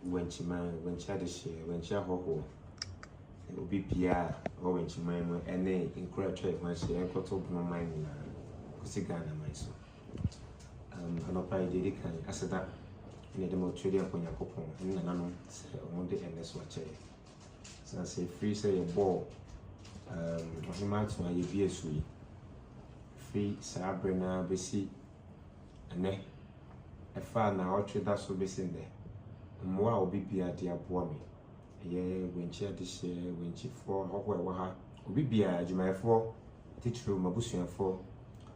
Wenchi man, Wenchi had a share, Wenchi a ho. It will be Pia or Wenchi man, and they encourage my share and cut open my mind. Ghana, my son. And up I did it, I said that in the more trading upon your coupon, and none on the endless watch. So I say, free say a ball. He might my be sweet. Free Sabrina, Bessie, and ne. A far now, trade that so be in there. More will be at the aboard me. When she had this year, when she for Waha, will be a Jumai for, teach room, Mabusian for,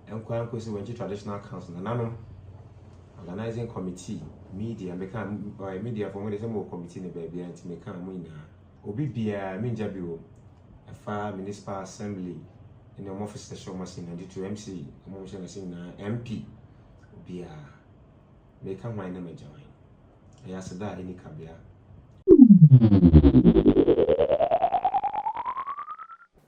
and quite when she traditional council, and anum organizing committee, media, become by media for when there's a more committee in the baby and to make a winner. Obi be a Minjabio, a far municipal assembly in the office station machine and to MC, motion as in MP, be a make a wine and join. I asked that any cabia.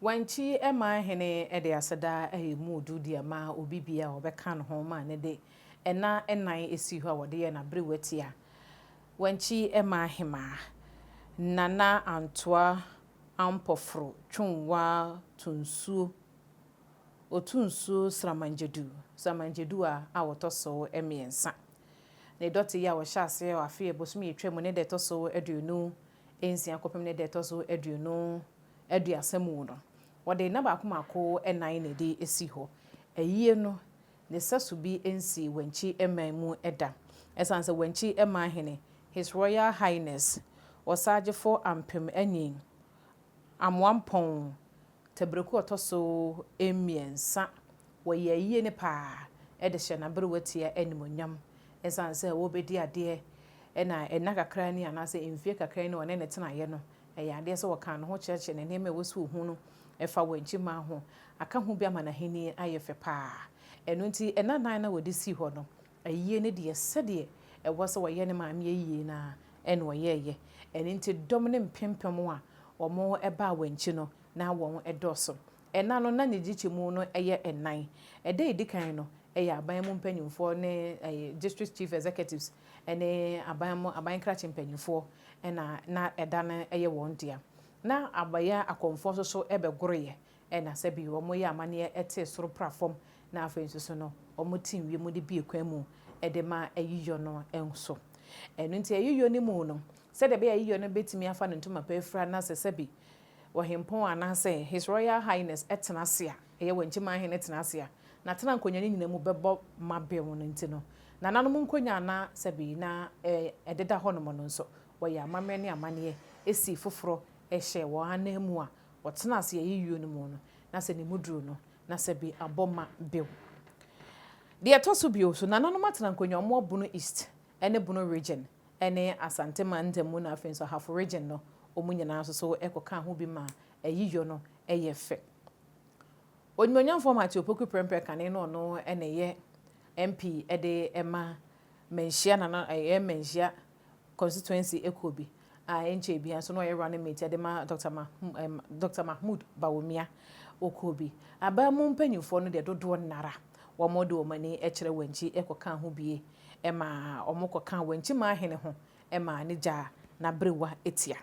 Wenchi Manhene e de asada e mu du dia ma obi bia obeka no ho ma ne de ena enan esi ho a wode ye na brewetia Wenchi Manhema nana antoa ampofro twunwa tunsuo otunsuo sramanjedu a wotoso emiensa ne doti ya wo hyase wa afie bosumi etwam ne de toso aduonu ensia kopem ne de toso aduonu aduasemu no wode na ba komako enan ne de esi ho ayie no ne sasu bi ensi Wenchi mu eda esanse Wenchi Manhene His Royal Highness osagefo ampem anin amwampon tebreku otoso emiensa woye ayie ne pa ede hye na brewatia animonyam esanse wo bedi ade ena kakra ni anase emfie kakra ni one ne tenaye no eya ade se woka no ho cheche ne neme wosu hu no efa Wenchi ma ho aka hu bia Manhene ayefe pa enu nti enanan na wodi si ho no ayie ne de sede e wo se woye ne maame ayie na ene woyeye enu nti dom ne mpempem a omo eba Wenchi no na won edoso ena no na ne gichimu no eye enan ede edikan no eye aban mu mpanyimfo ne district chief executives ene aban krachi mpanyimfo na eda na eye won dia na abaya akonfo so ebegoroye ena sebi omo ye amane ete soro platform na afenso so no omo tin wie mu de bi ekwan mu ede ma ayiyo no enso enu nti ayiyo ni mu no se de be ayiyo no betimi afa no ntuma pa efra na sebi wahempon anase His Royal Highness etenasia eye Wenchi Manhene etenasia na tena nkonya ni nyina mu bebo mabe won nti no na nanom nkonya na sebi na ededa honom no nso woya amame ne amane esi foforo ehye wo anamu a wotenasia ayiyo no mu no na se ne muduru no na sebi aboma bew de etoso bio so na nanom atena nkonya omo bunu east ene bunu region ene asante mandemu na afenso half region no omunyana so ekoka ho bi ma ayiyo no eyefe onyonyam format opoku prempe kane no ene ye MP ede ema menhia na menhia constituency ekobi enche bia so no ye running mate ede ma Dr. Mahmoud Bawumia okobi abamu mpanyimfo no de dodo nara wo modo omani ekere Wenchi ekoka ho bie ema omokoka Wenchi Manhene ho ema ne ja na brewa etia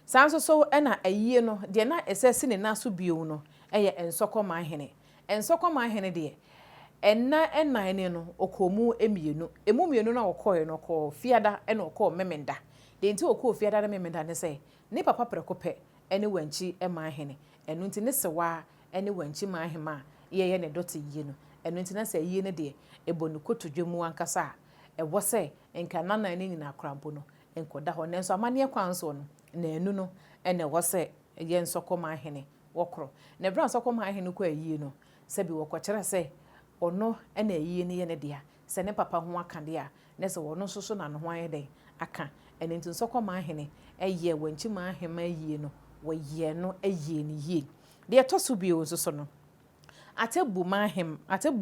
sanso so ena ayie no de na esese ne naso bio no eye ensoko Manhene de enan ne no okomu emienu na okoye no ko fiada ena okọ memenda de nti okọ fiada na memenda ne se ne papa prekope ene Wenchi Manhene enu nti ne sewa ene Wenchi Manhema ye ne dote yie no enu nti na se yie ne de ebonu kotodwemu ankasa e wo se enka nanan ne nyina krampo no enkoda ho nenso amane kwanso no na enu no ene wo se ye nsoko Manhene wokro na bra nsoko Manhene ko ayie no se bi wokokere se ono ena ayie ne ye ne dia se ne papa ho aka dia ne se wono soso na no ho ayede aka ene nti nsoko Manhene eye Wenchi Manhema ayie no wo ye no ayie ne yie de etoso bi ozoso no atebu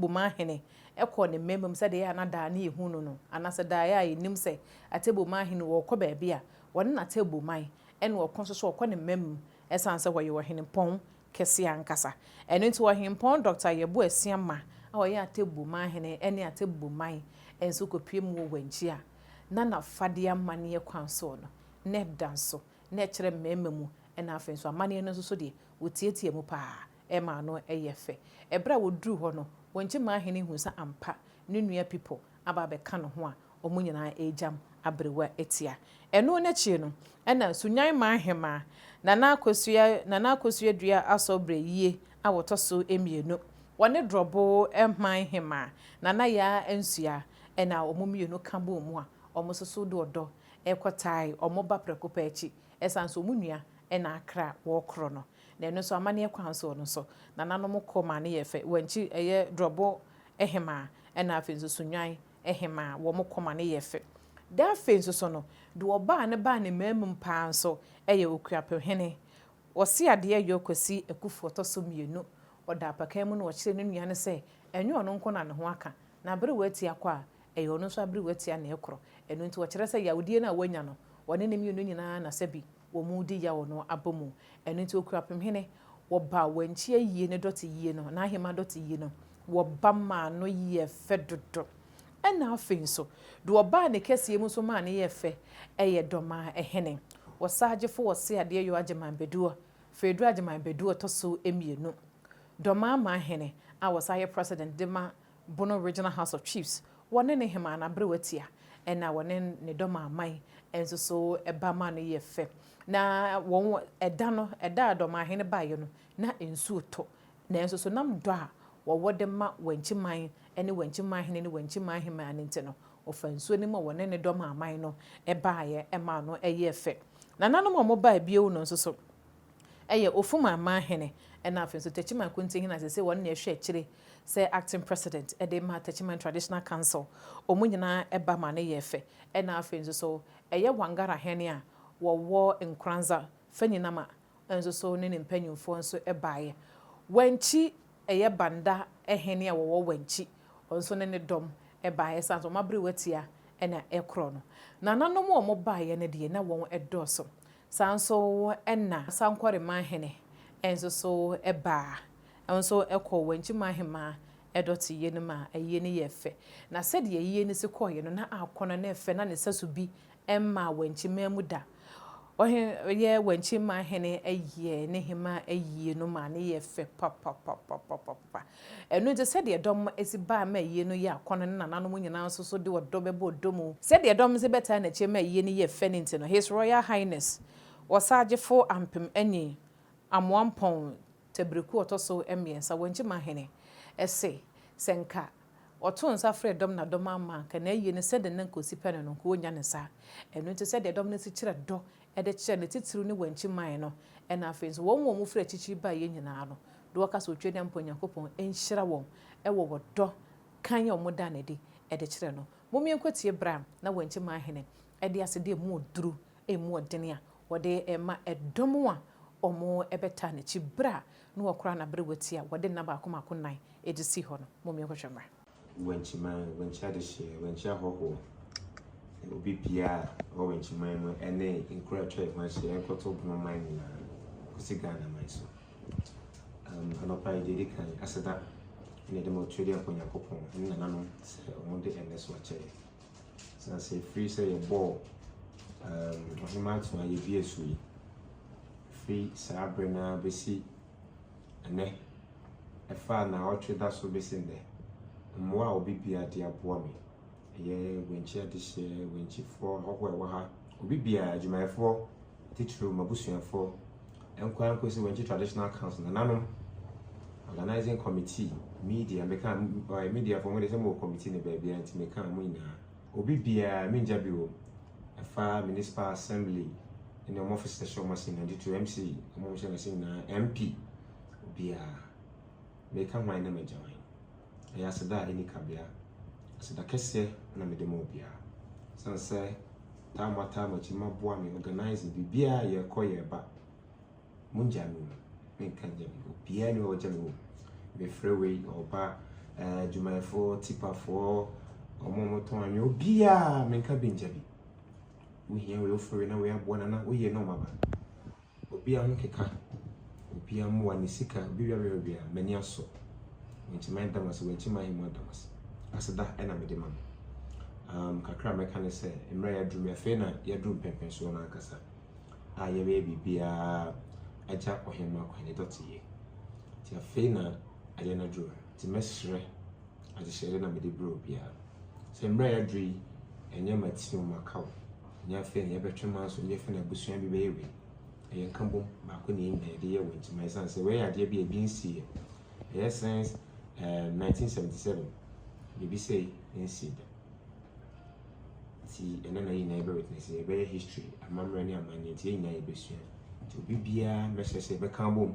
Manhene ekọ ne memem se de ya na da na ehu no anase da ya enim se atebu Manhene wo kọ ba bia won na atebu man ene wo konso so okọ ne memem esanse wo ye wo henepon kese ankasa ene nti wo henepon Dr. Yebu Asiama a wo ye atebu Manhene ene atebu man enso kopiem wo Wenchi a na na fade amane kwan so no na danso na kire mmemme mu na afen so amane no so de wotietie mu pa e ma no eyefe ebra woduru ho no Wenchi Manhene hu sa ampa ne nua people aba be ka no ho a omo nyina ejam abrewa etia eno na chi no na sunyan Manhema na akosua dua asobre yie a wotoso emienu wone drobo Manhema na ya ensua na omo mienu kabo mu a omo soso do odo ekotai omo ba prekopa echi esanso omo nua na akra wo kro no na eno so amane kwanso no so na nanom koma ne yefe Wenchi eye drobo ehema na afenso sunyan ehema wo mo koma ne yefe da afenso so no do oba ne ba ne mamum pa so eye okuapehene wose ade yokwasi ekufu otoso mienu oda apakan mu no kire ne nua ne se enyo no nko na ne ho aka na bere wati akwa eye ono so abere wati na ekro eno nti wo kire se yawudie na wanya no wone ne mienu nyina na sebi wo mu di ya wono abomu eno nti okuapehene wo ba Wenchi yie ne dot yie no na ahema dot yie no wo ba ma no ye fedodo na afenso do oba ne kese mu so ma ne ye fe eye doma ehene wo saagefo wo se ade yo ageman beduo fedu ageman beduo to so emienu doma Manhene a wo saye president de ma Bono Regional House of Chiefs wone ne hema na brewatia na wone ne doma aman enso so eba ma no ye fe na won eda no eda doma hene baye no na ensu to na enso so nam do a wo de ma Wenchi man ene Wenchi Manhene ne Wenchi Manhema ante no ofansuo ni ma wone ne doma aman no ebaaye ema no eye fe na nanom mo baa bio no nso so eye ofuma Manhene na afenso Techiman Kunti hina se won na ehwe akire say acting president ede ma Techiman Traditional Council omunyina eba ma ne yefe na afenso so eye Wangara hene a wo nkranza fanyina ma enso so ne mpanyimfo nso ebaaye Wenchi eye banda ehene a wo Wenchi onso ne dom ebaaye sanso mabre watia na ekro no na nanom o mo baaye ne de na won edoso sanso na sankware Manhene enso so eba enso ekọ Wenchi Manhema edoti ye ne ma aye ne yefe na sede ye ne se koye no na akọ na efe na ne sasu bi emma Wenchi mamuda ye Wenchi Manhene aye ne hema aye no ma ne yefe papa eno je sede dom esi ba ma aye no ye akọ na nananom nyina nso so de odo bebo odomu sede dom se beta na che ma aye ne yefe ne ntino His Royal Highness wasaagefo ampem ani amoampon tebreku otoso emiensa Wenchi Manhene ese senka oto nsa frɛ dom na dom ama ka na aye ne sede na nkosi pene no ko onya ne sa eno nti sede dom ne si kire do ede kire ne titiru ne Wenchi man no na afenso won mu frɛ chichi ba ye nyina no do waka so twede amponya kopon enhyira won ewo wodo kan ye omoda na di ede kire no momie nkotie bra na Wenchi Manhene ede asede mu oduru emu odene a wode ema edom a omo ebeta na chi bra no wakora na bre wati a wode na ba akoma konan edisi ho no momie kwhwemra Wenchi man Wenchi adehye Wenchi ahoho obi bia o Wenchi man no ene incredible trade man she enkoto bono man na kusi Ghana man so anopa ide kan aseda ne de mo trade akonya kopon na nanom omo de ns wa che so say free say a ball ohimatu aye bi esui free sabrina besi ene efa na o trade so besi nde mmoa obi bia de aboa me ye Wenchi adehye Wenchi for hoho ewa ha obi bia adwumayefo titru mabusuafo enkwa nkosi Wenchi Traditional Council na nanom organizing committee media meka media for mo de mo committee ne ba bia nti meka mo ina obi bia menja bi o efa municipal assembly in your office station machine and to MC mo machine na MP bia meka hwan na majawan ya sada eni kabia sada kese na medemo bia sanse tama chima boa me organize bibia ye koye ba munja no menka nja bi bia ni o jame me freeway oba jumaefo tipafo omo ton anyo bia menka binja bi we here we offer na we aboa na we ye no maba obi a nkeka obi a mo ani sika obi bia mani aso Wenchi man damas Wenchi man him damas aseda ena medema kakra meka ne sɛ mmerɛ yɛaduru me afei na yɛaduru mpɛmpɛnsoɔ no ankasa a yɛbɛyɛ biribiara agya ɔhema kwan dɔteyɛ nti afei na ayɛ no aduru nti mɛserɛ agyehyɛde na mede berɛ obiara sɛ mmerɛ yɛaduru yi ɛnyɛ matino makaw nyɛ afei na yɛbɛtwe ma nso nyɛ afei na abusua bi bɛyɛ wei ɛyɛ nka bom baako ne yɛnyina yɛde yɛ Wenchi ma ɛsiane sɛ wɔyɛ adeɛ bi a ebi nsiiɛ ɛyɛ since 1977 biribi sɛ ɛnsii da nti ɛno na yɛnyina yɛbɛwitness yɛbɛyɛ history amammerɛ ne amanneɛ nti yɛnyina yɛbɛsua nti obi biara mɛhyɛ sɛ yɛbɛka bom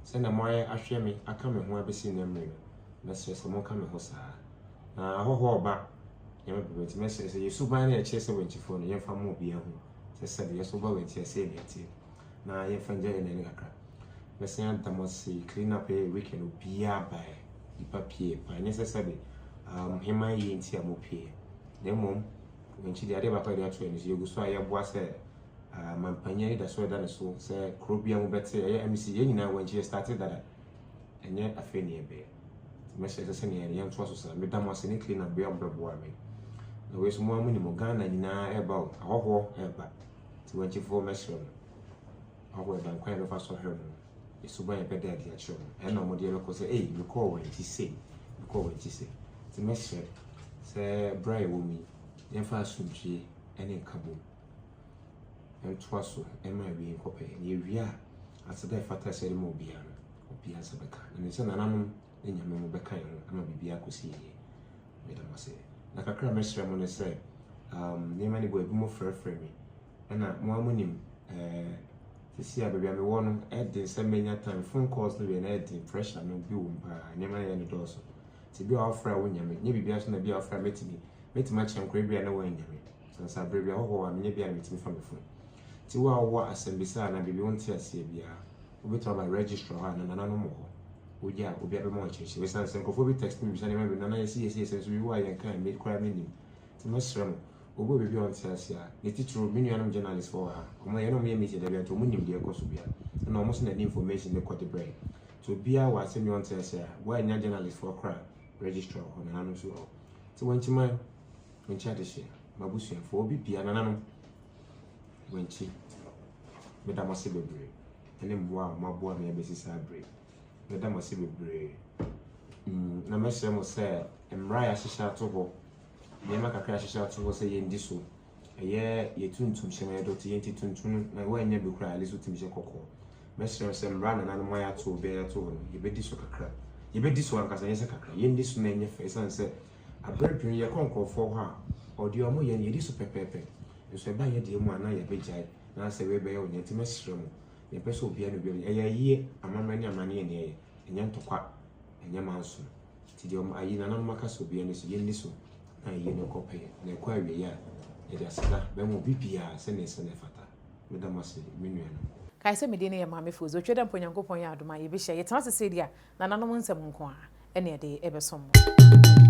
sɛna moayɛ ahwɛ me aka me ho abɛsi na mmerɛ no mɛsrɛ sɛ monka me ho saa na ahɔhɔ ɔba yɛmɛ bɛbɛ nti mɛsrɛ sɛ yɛsuban no yɛkyerɛ sɛ Wenchifoɔ no yɛmfa ma obiara ho sɛ sɛde yɛso ba Wenchi ɛsɛ ne ɛteɛ na yɛmfa ngya yɛ n'ani kakra mɛsɛn adam ase clean up a weekend obiara bae nipa pie pa nyɛ sɛ sɛde hema yɛ nti a mopie na mmom Wenchi de ade baako de ato ani so yɛgu so a yɛboa sɛ mampanya da so da ne so sɛ kuro bia mo bɛte ɛyɛ MC yɛn nyinaa Wenchi started dada ɛnyɛ afei ne yɛbɛyɛ mɛhyɛ sɛ ne yɛn to so sɛ medam ase ne clean up bia mbɛboa me na wei so mo amu ni mo Ghana nyinaa ɛba o ahɔhɔ ɛba ti Wenchifoɔ mɛhyɛ no ahɔhɔ ɛba nkwan bɛfa so hwɛ no esuban yɛbɛda ade akyerɛ no ɛna ɔmo de yɛbɛkɔ sɛ mekɔɔ Wenchi sei ti mɛhyɛ sɛ bra yɛ wɔ mu yɛmfa asomdwie ɛne nkabom ɛntoa so ɛma awie nkɔpɛ ne yɛwie a aseda ɛfata sɛ de ma obiara sɛ bɛka na ne sɛ nananom ne nyame mo bɛka yɛ ho ama biribiara kɔsi yie meda mo sɛ na kakra mɛhyerɛ mo ne sɛ nneɛma ne bɔ ebi mo frɛfrɛ me ɛna mo amonim sisi a baabi a mewɔ no ɛde sɛ menya time phone calls no bi na ɛde pressure no bi wɔ mpa nneɛma yɛ ne dɔɔso nti bi a wɔfrɛ a wonyame nye biribiara so na bi a wɔfrɛ metimi akyɛn nkora bi a na wɔanyame sansa abere bi a hɔhɔ a menye bi a metimi fa me phone nti wo a wɔwɔ asɛm bisa na biribi wonte aseɛ biara wobɛtumi aba registrar hɔ a na nananom wɔ hɔ wogya a obi abɛma wɔkyerɛkyerɛ bɛsiane sɛ nkurɔfoɔ bi text me bisa nneɛma bi nana yɛsi sɛ so bi wɔ a yɛnka me koraa menim nti mɛsrɛ mo obo biribi a ɔnte aseɛ a ne titiri me nuanom journalist fɔ ha ɔmo yɛn ɔmo yɛ meeting da bi nti ɔmo nim deɛ ɛkɔ so bia na ɔmo so na de information ne kɔ de brɛ so obiara wɔ asɛm yɛ ɔnte aseɛ a wɔanya journalist fɔ koraa registrar hɔ nananom so hɔ nti Wenchi man Wenchi adehyɛ mabusuafoɔ obi bia nananom Wenchi meda mo ase bebree ɛne mmoa a moaboa me abɛsi saa bere meda mo ase bebree na mɛhyɛ mo sɛ mmara a yɛahyehyɛ ato hɔ nneɛma kakra ahyehyɛ ato hɔ sɛ yɛndi so ɛyɛ yɛtuntum hyɛ yɛdɔte yɛnti tuntum na wɔanyɛ bi koraa ale so tumi hyɛ kɔkɔɔ mɛhyɛ sɛ mmara nananom ayɛ ato bɛyɛ ato hɔ no yɛbɛdi so kakra yɛbɛdi so ankasa nyɛ sɛ kakra yɛndi so na ɛnyɛ fɛ ɛsiane sɛ aberɛ pii yɛkɔ nkurɔfoɔ hɔ a ɔde ɔmo yɛ no yɛdi so pɛpɛɛpɛ nso ɛba yɛ deɛ mu a na yɛbɛgyae na sɛ wɛbɛyɛ wo nti mɛsrɛ mo yɛpɛ sɛ obiara no biara ɛyɛ yie amammerɛ ne amanneɛ ne ɛyɛ ɛnyɛ ntɔkwa ɛnyɛ manso nti deɛ ayi nananom aka sɛ obiara no so yɛnni so na yie no kɔpɛ na ɛkɔ awie a yɛde aseda bɛma obi biara sɛ ne ɛsɛ ne fata meda mo ase me nua no kae sɛ mede ne yɛ maame fo so twɛ dɛ mponyankopɔn yɛ adom a yɛbɛhyia yɛtena sɛ sɛdi a nananom nsɛm nko a ɛne ɛde ɛbɛsom mo